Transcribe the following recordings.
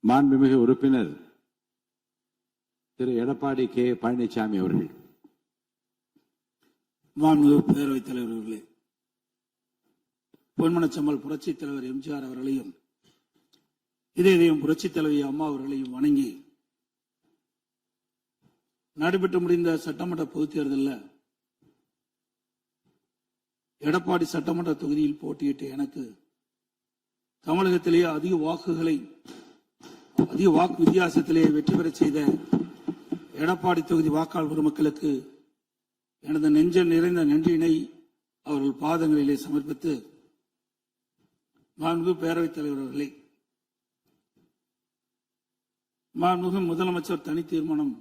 மாண்புமிகு உறுப்பினர் திரு எடப்பாடி கே பழனிசாமி அவர்கள். மாண்புமிகு பேரவைத் தலைவர் அவர்களே, பொன்மனச்சம்மல் புரட்சித் தலைவர் எம்ஜிஆர் அவர்களையும் இதயம் புரட்சித் தலைவி அம்மா அவர்களையும் வணங்கி நடைபெற்று முடிந்த சட்டமன்ற பொதுத் தேர்தலில் எடப்பாடி சட்டமன்ற தொகுதியில் போட்டியிட்ட எனக்கு தமிழகத்திலேயே அதிக வாக்கு வித்தியாசத்திலேயே வெற்றி பெற செய்த எடப்பாடி தொகுதி வாக்காளர் பெருமக்களுக்கு எனது நெஞ்ச நிறைந்த நன்றியினை அவர்கள் பாதங்களிலே சமர்ப்பித்து, மாண்புமிகு பேரவைத் தலைவர் அவர்களே, மாண்புமிகு முதலமைச்சர் தனி தீர்மானம்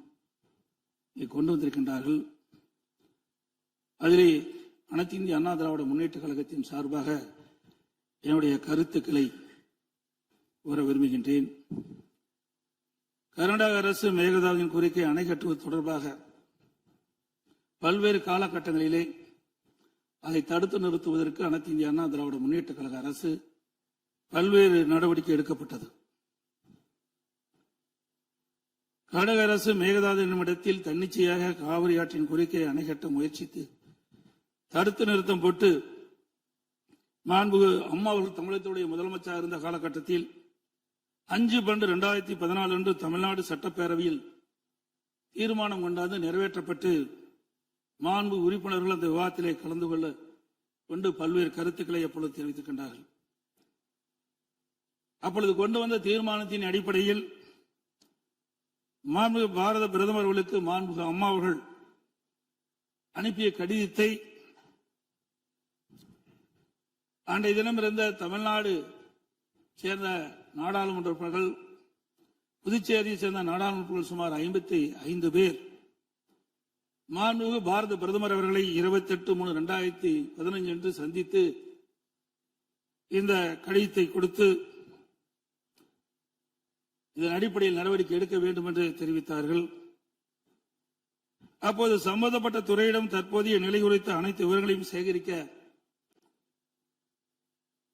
கொண்டு வந்திருக்கின்றார்கள். அதிலே அனைத்து இந்திய அண்ணா திராவிட முன்னேற்ற கழகத்தின் சார்பாக என்னுடைய கருத்துக்களை கூற விரும்புகின்றேன். கர்நாடக அரசு மேகதாதுவின் கோரிக்கை அணை கட்டுவது தொடர்பாக பல்வேறு காலகட்டங்களிலே அதை தடுத்து நிறுத்துவதற்கு அனைத்து இந்திய அண்ணா திராவிட முன்னேற்ற கழக அரசு பல்வேறு நடவடிக்கை எடுக்கப்பட்டது. கர்நாடக அரசு மேகதாது என்னும் இடத்தில் தன்னிச்சையாக காவிரி ஆற்றின் கோரிக்கையை அணை கட்ட முயற்சித்து தடுத்து நிறுத்தம் போட்டு மாண்புமிகு அம்மா அவர்கள் தமிழகத்துடைய முதலமைச்சராக இருந்த காலகட்டத்தில் 5/12/2014 அன்று தமிழ்நாடு சட்டப்பேரவையில் தீர்மானம் கொண்டாந்து நிறைவேற்றப்பட்டு மாண்பு உறுப்பினர்கள் அந்த விவாதத்திலே கலந்து கொண்டு பல்வேறு கருத்துக்களை அப்பொழுது தெரிவித்திருக்கின்றார்கள். அப்பொழுது கொண்டு வந்த தீர்மானத்தின் அடிப்படையில் மாண்புமிகு பாரத பிரதமர் அவர்களுக்கு மாண்புமிகு அம்மா அவர்கள் அனுப்பிய கடிதத்தை அன்றைய தினம் இருந்த தமிழ்நாடு சேர்ந்த நாடாளுமன்ற உறுப்பினர்கள், புதுச்சேரியை சேர்ந்த நாடாளுமன்ற உறுப்பினர்கள் சுமார் 55 பேர் மாண்புமிகு பாரத பிரதமர் அவர்களை 28/3/2015 அன்று சந்தித்து இந்த கடிதத்தை கொடுத்து இதன் அடிப்படையில் நடவடிக்கை எடுக்க வேண்டும் என்று தெரிவித்தார்கள். அப்போது சம்பந்தப்பட்ட துறையிடம் தற்போதைய நிலை குறித்த அனைத்து விவரங்களையும் சேகரிக்க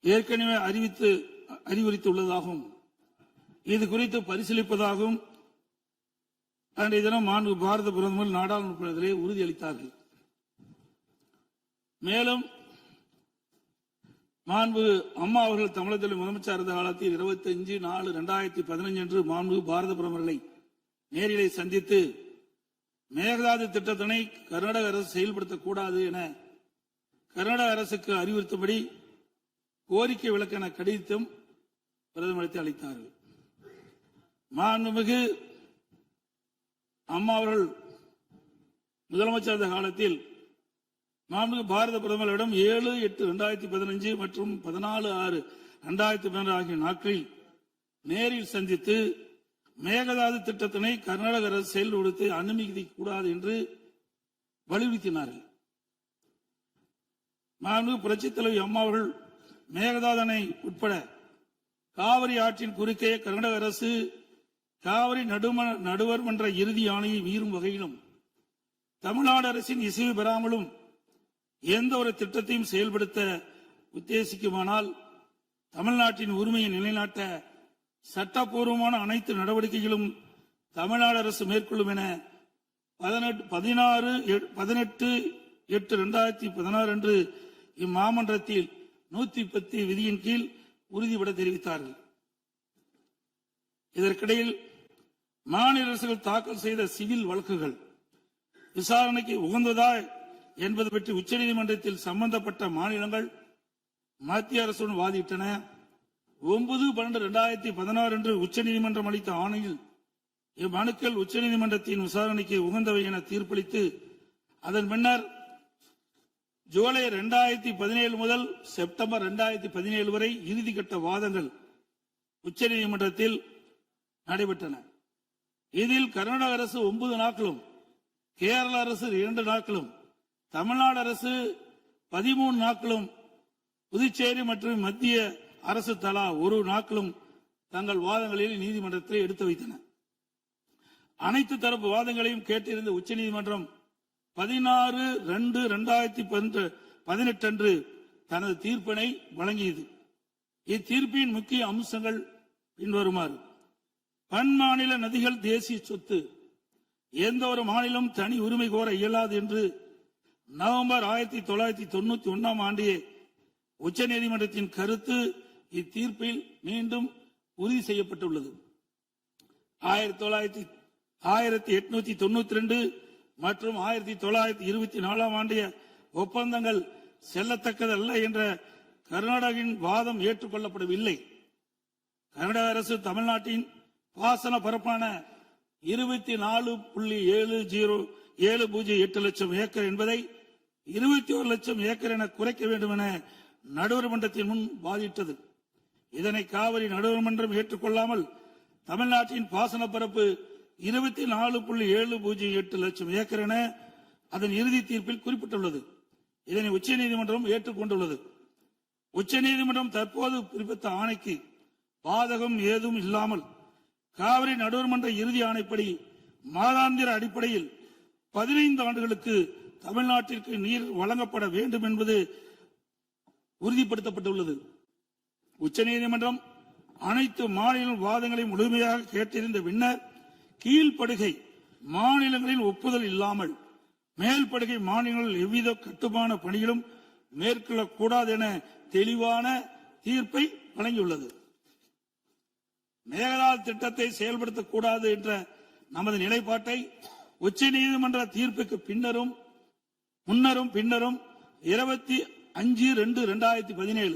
ஏற்கனவே அறிவுறுத்தியுள்ளதாகவும் இது குறித்து பரிசீலிப்பதாகவும் அன்றைய தினம் மாண்பு பாரத பிரதமர் நாடாளுமன்றத்திலே உறுதியளித்தார்கள். மேலும் மாண்பு அம்மா அவர்கள் தமிழகத்தில் முதலமைச்சர் இருந்த காலத்தில் 25/4/2015 அன்று மாண்பு பாரத பிரதமர்களை நேரிலே சந்தித்து மேகதாது திட்டத்தினை கர்நாடக அரசு செயல்படுத்தக்கூடாது என கர்நாடக அரசுக்கு அறிவுறுத்தபடி கோரிக்கை விளக்கென கடிதம் பிரதமருக்கு அளித்தார்கள். மாண்புமிகு அம்மா அவர்கள் முதலமைச்சர் இருந்த காலத்தில் மாண்புமிகு பாரத பிரதமரிடம் 7/8/2015 மற்றும் 14/6/2012 ஆகிய நாட்களில் நேரில் சந்தித்து மேகதாது திட்டத்தினை கர்நாடக அரசு செயல்படுத்த அனுமதிக்க கூடாது என்று வலியுறுத்தினார்கள். மாண்புமிகு புரட்சித் தலைவி அம்மா அவர்கள் மேகதாது அணை உட்பட காவிரி ஆற்றின் குறுக்கே கர்நாடக அரசு காவிரி நடுவர் மன்ற இறுதி ஆணையை மீறும் வகையிலும் தமிழ்நாடு அரசின் இசைவு பெறாமலும் எந்த ஒரு திட்டத்தையும் செயல்படுத்த உத்தேசிக்குமானால் தமிழ்நாட்டின் உரிமையை நிலைநாட்ட சட்டப்பூர்வமான அனைத்து நடவடிக்கைகளும் தமிழ்நாடு அரசு மேற்கொள்ளும் என 18/8/2016 அன்று இம்மாமன்றத்தில் 110 விதியின் கீழ் உறுதிபட தெரிவித்தார்கள். இதற்கிடையில் மாநில அரசுகள் தாக்கல் செய்த சிவில் வழக்குகள் விசாரணைக்கு உகந்ததா என்பது பற்றி உச்சநீதிமன்றத்தில் சம்பந்தப்பட்ட மாநிலங்கள் மத்திய அரசுடன் வாதிட்டன. 9/12/2016 அன்று உச்சநீதிமன்றம் அளித்த ஆணையில் இம்மனுக்கள் உச்சநீதிமன்றத்தின் விசாரணைக்கு உகந்தவை என தீர்ப்பளித்து அதன் பின்னர் ஜூலை 2017 முதல் செப்டம்பர் 2017 வரை இறுதிக்கட்ட வாதங்கள் உச்சநீதிமன்றத்தில் நடைபெற்றன. இதில் கர்நாடக அரசு 9 நாட்களும், கேரள அரசு 2 நாட்களும், தமிழ்நாடு அரசு 13 நாட்களும், புதுச்சேரி மற்றும் மத்திய அரசு தலா 1 நாட்களும் தங்கள் வாதங்களில் நீதிமன்றத்தில் எடுத்து வைத்தன. அனைத்து தரப்பு வாதங்களையும் கேட்டிருந்த உச்சநீதிமன்றம் 16/2/2018 அன்று தனது தீர்ப்பினை வழங்கியது. இத்தீர்ப்பின் முக்கிய அம்சங்கள் பின்வருமாறு: பன்மாநில நதிகள் தேசிய சொத்து, எந்த ஒரு மாநிலம் தனி உரிமை கோர இயலாது என்று நவம்பர் 1991 ஆண்டு உச்சநீதிமன்றத்தின் கருத்து இத்தீர்ப்பில் மீண்டும் உறுதி செய்யப்பட்டுள்ளது. 1892 மற்றும் 1924 ஆண்டிய ஒப்பந்தங்கள் செல்லத்தக்கதல்ல என்ற கர்நாடகின் வாதம் ஏற்றுக்கொள்ளப்படவில்லை. கர்நாடக அரசு தமிழ்நாட்டின் பாசன பரப்பான 24.708 லட்சம் ஏக்கர் என்பதை 21 லட்சம் ஏக்கர் என குறைக்க வேண்டும் என நடுவர் மன்றத்தின் முன் வாதிட்டது. இதனை காவிரி நடுவர் மன்றம் ஏற்றுக்கொள்ளாமல் தமிழ்நாட்டின் பாசன பரப்பு 24.708 லட்சம் ஏக்கர் என அதன் இறுதி தீர்ப்பில் குறிப்பிட்டுள்ளது. இதனை உச்சநீதிமன்றம் ஏற்றுக்கொண்டுள்ளது. உச்சநீதிமன்றம் தற்போது பிறப்பித்த ஆணைக்கு பாதகம் ஏதும் இல்லாமல் காவிரி நடுவர் மன்ற இறுதி ஆணைப்படி மாதாந்திர அடிப்படையில் 15 ஆண்டுகளுக்கு தமிழ்நாட்டிற்கு நீர் வழங்கப்பட வேண்டும் என்பது உறுதிப்படுத்தப்பட்டுள்ளது. உச்சநீதிமன்றம் அனைத்து மாநில வாதங்களை முழுமையாக கேட்டிருந்த பின்னர் கீழ்ப்படுகை மாநிலங்களின் ஒப்புதல் இல்லாமல் மேல்படுகை மாநிலங்கள் எவ்வித கட்டுமான பணிகளும் மேற்கொள்ளக்கூடாது என தெளிவான தீர்ப்பை வழங்கியுள்ளது. மேகதாது திட்டத்தை செயல்படுத்தக்கூடாது என்ற நமது நிலைப்பாட்டை உச்சநீதிமன்ற தீர்ப்புக்கு முன்னரும் பின்னரும் 25/2/2017,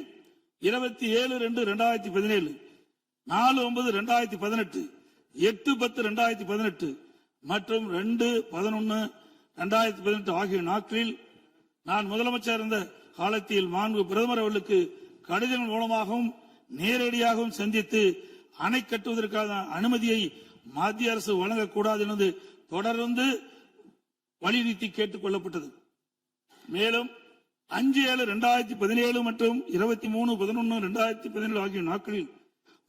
27/2/2017, 4/9/2018, 8/10/2018 மற்றும் 2/11/2018 ஆகிய நாட்களில் நான் முதலமைச்சர் இருந்த காலத்தில் மாண்பு பிரதமர் அவர்களுக்கு கடிதங்கள் மூலமாகவும் நேரடியாகவும் சந்தித்து அணை கட்டுவதற்கான அனுமதியை மத்திய அரசு வழங்கக்கூடாது என்பது தொடர்ந்து வலியுறுத்தி கேட்டுக் கொள்ளப்பட்டது. மேலும் 5/7/2017 மற்றும் 23/11/2017 ஆகிய நாட்களில்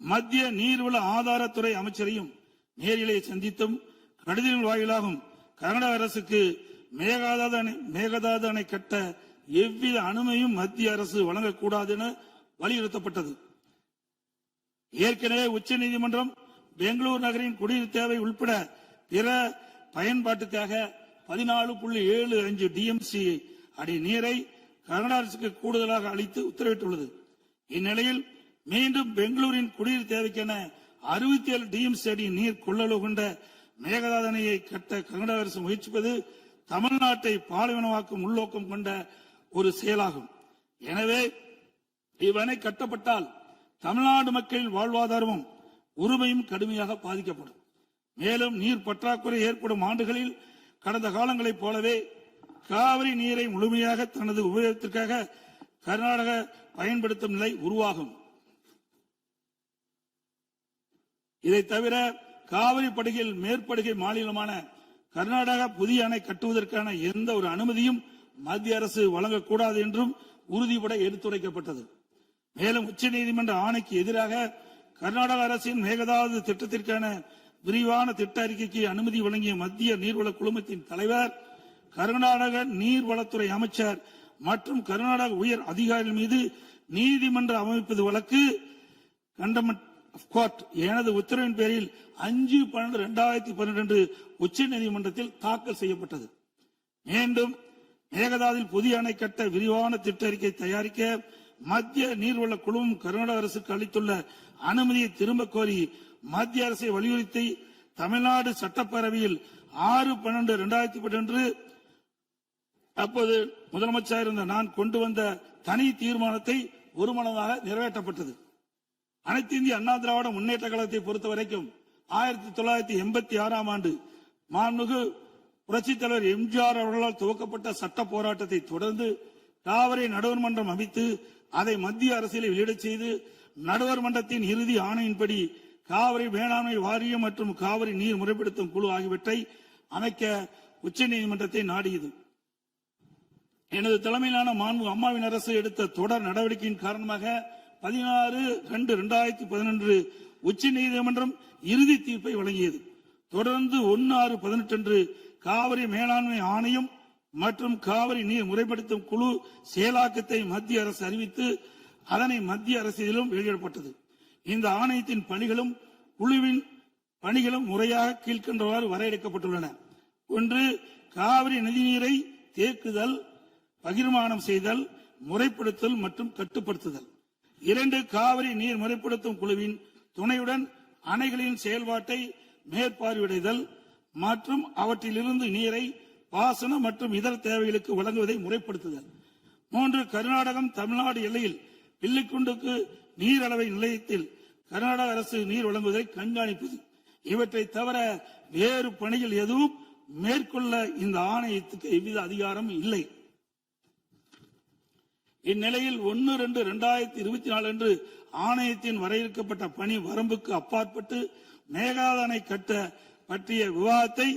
மத்திய நீர்வள ஆதாரத்துறை அமைச்சரையும் நேரிலே சந்தித்தும் கடிதங்கள் வாயிலாகவும் கர்நாடக அரசுக்கு மேகதாது அணை கட்ட எவ்வித அனுமதியும் மத்திய அரசு வழங்கக்கூடாது என வலியுறுத்தப்பட்டது. ஏற்கனவே உச்சநீதிமன்றம் பெங்களூரு நகரின் குடிநீர் தேவை உட்பட பிற பயன்பாட்டுக்காக 14.75 டிஎம்சி அடி நீரை கர்நாடக அரசுக்கு கூடுதலாக அளித்து உத்தரவிட்டுள்ளது. இந்நிலையில் மீண்டும் பெங்களூரின் குடிநீர் தேவைக்கென 67 டிஎம்சி அடி நீர் கொள்ளளவு கொண்ட மேகதாது அணையை கட்ட கர்நாடக அரசு முயற்சிப்பது தமிழ்நாட்டை பாலைவனமாக்கும் உள்நோக்கம் கொண்ட ஒரு செயலாகும். எனவே இவ்வணை கட்டப்பட்டால் தமிழ்நாடு மக்களின் வாழ்வாதாரமும் உரிமையும் கடுமையாக பாதிக்கப்படும். மேலும் நீர் பற்றாக்குறை ஏற்படும் ஆண்டுகளில் கடந்த காலங்களைப் போலவே காவிரி நீரை முழுமையாக தனது உபயோகத்திற்காக கர்நாடக பயன்படுத்தும் நிலை உருவாகும். இதை தவிர காவிரி படுகையில் மேற்படுகை மாநிலமான கர்நாடகா புதிய அணை கட்டுவதற்கான எந்த ஒரு அனுமதியும் மத்திய அரசு வழங்கக்கூடாது என்றும் உறுதிபட எடுத்துரைக்கப்பட்டது. மேலும் உச்சநீதிமன்ற ஆணைக்கு எதிராக கர்நாடக அரசின் மேகதாது திட்டத்திற்கான விரிவான திட்ட அறிக்கைக்கு அனுமதி வழங்கிய மத்திய நீர்வள குழுமத்தின் தலைவர், கர்நாடக நீர்வளத்துறை அமைச்சர் மற்றும் கர்நாடக உயர் அதிகாரிகள் மீது நீதிமன்ற அமைப்பது வழக்கு கண்டமெண்ட் ஆஃப் கோர்ட் எனது உத்தரவின் பேரில் 5/12/2012 உச்சநீதிமன்றத்தில் தாக்கல் செய்யப்பட்டது. மீண்டும் மேகதாதில் புதிய அணை கட்ட விரிவான திட்ட அறிக்கை தயாரிக்க மத்திய நீர்வள குழுமம் கர்நாடக அரசுக்கு அளித்துள்ள அனுமதியை திரும்ப கோரி மத்திய அரசை வலியுறுத்தி தமிழ்நாடு சட்டப்பேரவையில் 6/12/2012 அப்போது முதலமைச்சர் இருந்த நான் கொண்டு வந்த தனி தீர்மானத்தை ஒருமனதாக நிறைவேற்றப்பட்டது. அனைத்து இந்திய அண்ணா திராவிட முன்னேற்ற கழகத்தை பொறுத்தவரைக்கும் 1986 ஆண்டு மாண்புமிகு புரட்சித் தலைவர் எம்ஜிஆர் அவர்களால் துவக்கப்பட்ட சட்ட போராட்டத்தை தொடர்ந்து காவிரி நடுவர் மன்றம் அமைத்து அதை மத்திய அரசியலை வெளியிடச் செய்து நடுவர் மன்றத்தின் இறுதி ஆணையின்படி காவிரி மேலாண்மை வாரியம் மற்றும் காவிரி நீர் முறைப்படுத்தும் குழு ஆகியவற்றை அமைக்க உச்சநீதிமன்றத்தை நாடியது. எனது தலைமையிலான மாண்பு அம்மாவின் அரசு எடுத்த தொடர் நடவடிக்கையின் காரணமாக 16/2/2011 உச்சநீதிமன்றம் இறுதி தீர்ப்பை வழங்கியது. தொடர்ந்து 1/6/18 காவிரி மேலாண்மை ஆணையம் மற்றும் காவிரி நீர் முறைப்படுத்தும் குழு செயலாக்கத்தை மத்திய அரசு அறிவித்து அதனை மத்திய அரசியலும் வெளியிடப்பட்டது. இந்த ஆணையத்தின் பணிகளும் குழுவின் பணிகளும் முறையாக கீழ்கண்டவாறு வரையறுக்கப்பட்டுள்ளன. 1. காவிரி நதிநீரை தேக்குதல், பகிர்மானம் செய்தல், முறைப்படுத்தல் மற்றும் கட்டுப்படுத்துதல். 2. காவிரி நீர் முறைப்படுத்தும் குழுவின் துணையுடன் அணைகளின் செயல்பாட்டை மேற்பார்வையிடுதல் மற்றும் அவற்றிலிருந்து நீரை பாசன மற்றும் இதர தேவைகளுக்கு வழங்குவதை முறைப்படுத்துதல். 3. கர்நாடகம் தமிழ்நாடு எல்லையில் பில்லிக்குண்டுக்கு நீர் அளவை நிலையத்தில் கர்நாடக அரசு நீர் வழங்குவதை கண்காணிப்பது. இவற்றை தவிர வேறு பணிகள் எதுவும் மேற்கொள்ள இந்த ஆணையத்துக்கு எவ்வித அதிகாரம் இல்லை. இந்நிலையில் 1/2/2024 அன்று ஆணையத்தின் வரையறுக்கப்பட்ட பணி வரம்புக்கு அப்பாற்பட்டு மேகதாது அணை கட்ட பற்றிய விவாதத்தை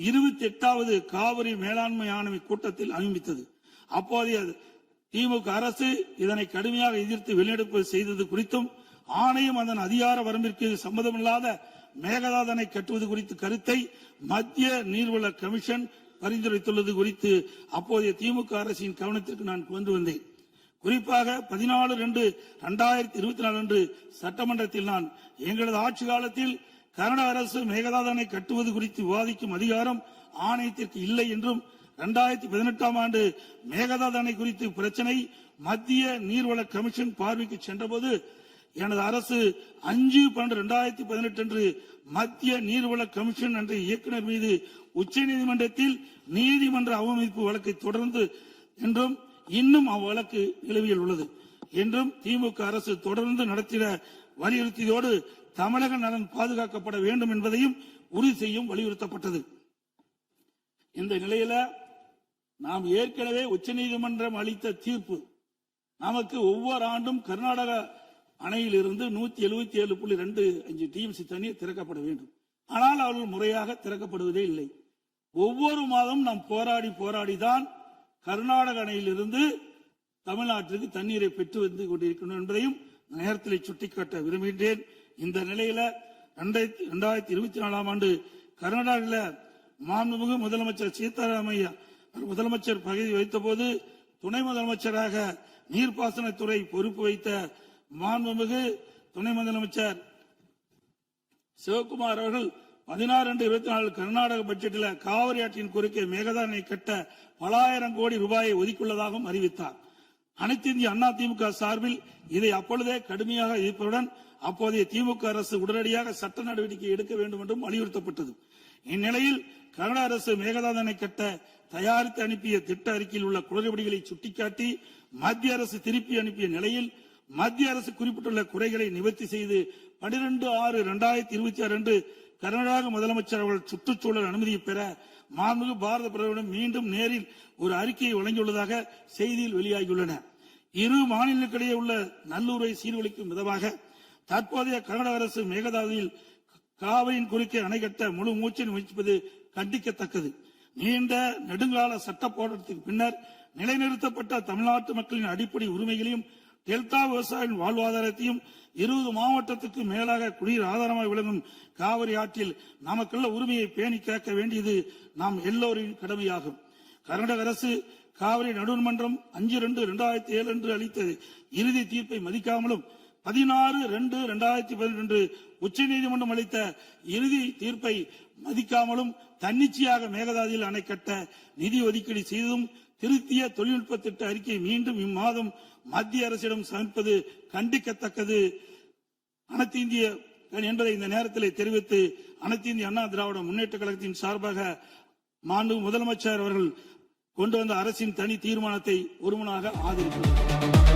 28வது காவிரி மேலாண்மை ஆணைய கூட்டத்தில் அனுமதித்தது. அப்போதைய திமுக அரசு இதனை கடுமையாக எதிர்த்து வெளிநடப்பு செய்தது குறித்தும் ஆணையம் அதன் அதிகார வரம்பிற்கு சம்பந்தமில்லாத மேகதாது அணை கட்டுவது குறித்த கருத்தை மத்திய நீர்வள கமிஷன் பரிந்துரைத்துள்ளது குறித்து அப்போதைய திமுக அரசின் கவனத்திற்கு நான் கொண்டு வந்தேன். குறிப்பாக 14/2/2024 அன்று சட்டமன்றத்தில் நான் எங்களது ஆட்சி காலத்தில் கர்நாடக அரசு மேகதாது அணை கட்டுவது குறித்து விவாதிக்கும் அதிகாரம் ஆணையத்திற்கு இல்லை என்றும் 2018ஆம் ஆண்டு மேகதாது அணை குறித்து பிரச்சனை மத்திய நீர்வள கமிஷன் பார்வைக்கு சென்றபோது எனது அரசு 5/12/2018 அன்று மத்திய நீர்வள கமிஷன் என்ற இயக்குநர் மீது உச்சநீதிமன்றத்தில் நீதிமன்ற அவமதிப்பு வழக்கை தொடர்ந்து என்றும் இன்னும் அவ்வழக்கு நிலுவையில் உள்ளது என்றும் திமுக அரசு தொடர்ந்து நடத்திட வலியுறுத்தியதோடு தமிழக நலன் பாதுகாக்கப்பட வேண்டும் என்பதையும் உறுதி செய்யும் வலியுறுத்தப்பட்டது. இந்த நிலையில நாம் ஏற்கனவே உச்சநீதிமன்றம் அளித்த தீர்ப்பு நமக்கு ஒவ்வொரு ஆண்டும் கர்நாடக அணையில் இருந்து 177.25 டிஎம்சி தண்ணீர் திறக்கப்பட வேண்டும். ஆனால் அவர்கள் முறையாக திறக்கப்படுவதே இல்லை. ஒவ்வொரு மாதம் நாம் போராடிதான் கர்நாடக அணையிலிருந்து தமிழ்நாட்டிற்கு தண்ணீரை பெற்று வந்து கொண்டிருக்கணும் என்பதையும் நேரத்தில் சுட்டிக்காட்ட விரும்புகின்றேன். இந்த நிலையில 2024ஆம் ஆண்டு கர்நாடகாவில் மாண்புமிகு முதலமைச்சர் சீதாராமையா முதலமைச்சர் பதவி வைத்த போது துணை முதலமைச்சராக நீர்ப்பாசனத்துறை பொறுப்பு வைத்த மாண்புமிகு துணை முதலமைச்சர் சிவகுமார் அவர்கள் 16/24 கர்நாடக பட்ஜெட்டில் காவிரி ஆற்றின் குறுக்கே மேகதாது அணை கட்ட பல ஆயிரம் கோடி ரூபாயை ஒதுக்கியுள்ளதாகவும் அறிவித்தார். அனைத்து இந்திய அண்ணா திமுக சார்பில் இதை அப்பொழுதே கடுமையாக எதிர்ப்பதுடன் அப்போதைய திமுக அரசு உடனடியாக சட்ட நடவடிக்கை எடுக்க வேண்டும் என்றும் வலியுறுத்தப்பட்டது. இந்நிலையில் கர்நாடக அரசு மேகதாது அணை கட்ட தயாரித்து அனுப்பிய திட்ட அறிக்கையில் உள்ள குளறுபடிகளை சுட்டிக்காட்டி மத்திய அரசு திருப்பி அனுப்பிய நிலையில் மத்திய அரசு குறிப்பிட்டுள்ள குறைகளை நிவர்த்தி செய்து 12/6/2026 அன்று கர்நாடக முதலமைச்சர் அவர்கள் சுற்றுச்சூழல் அனுமதியை பெற மாண்புமிகு பாரத பிரதமரிடம் மீண்டும் நேரில் ஒரு அறிக்கையை வழங்கியுள்ளதாக செய்தியில் வெளியாகியுள்ளன. இரு மாநிலங்களுக்கிடையே உள்ள நல்லுறவை சீர்குலைக்கும் விதமாக தற்போதைய கர்நாடக அரசு மேகதாதுவில் காவிரியின் குறுக்கே அணை கட்ட முழு மூச்சில் முயற்சிப்பது கண்டிக்கத்தக்கது. நீண்ட நெடுங்கால சட்ட போராட்டத்திற்கு பின்னர் நிலைநிறுத்தப்பட்ட தமிழ்நாட்டு மக்களின் அடிப்படை உரிமைகளையும் டெல்டா விவசாயிகளின் வாழ்வாதாரத்தையும் 20 மாவட்டத்துக்கு மேலாக குடிநீர் ஆதாரமாக விளங்கும் காவிரி ஆற்றில் நமக்குள்ள உரிமையை பேணி காக்க வேண்டியது நாம் எல்லோரின் கடமையாகும். கர்நாடக அரசு காவிரி நடுவர்மன்றம் 5/2/2007 அன்று அளித்த இறுதி தீர்ப்பை மதிக்காமலும் 16/2/2018 அன்று உச்சநீதிமன்றம் அளித்த இறுதி தீர்ப்பை மதிக்காமலும் தன்னிச்சையாக மேகதாதுவில் அணை கட்ட நிதி ஒதுக்கீடு செய்ததும் திருத்திய தொழில்நுட்ப திட்ட அறிக்கை மீண்டும் இம்மாதம் மத்திய அரசிடம் சமர்ப்பது கண்டிக்கத்தக்கது அனைத்து இந்திய என்பதை இந்த நேரத்தில் தெரிவித்து அனைத்து இந்திய அண்ணா திராவிட முன்னேற்ற கழகத்தின் சார்பாக மாண்புமிகு முதலமைச்சர் அவர்கள் கொண்டு வந்த அரசின் தனி தீர்மானத்தை ஒருமனாக ஆதரிக்கிறார்.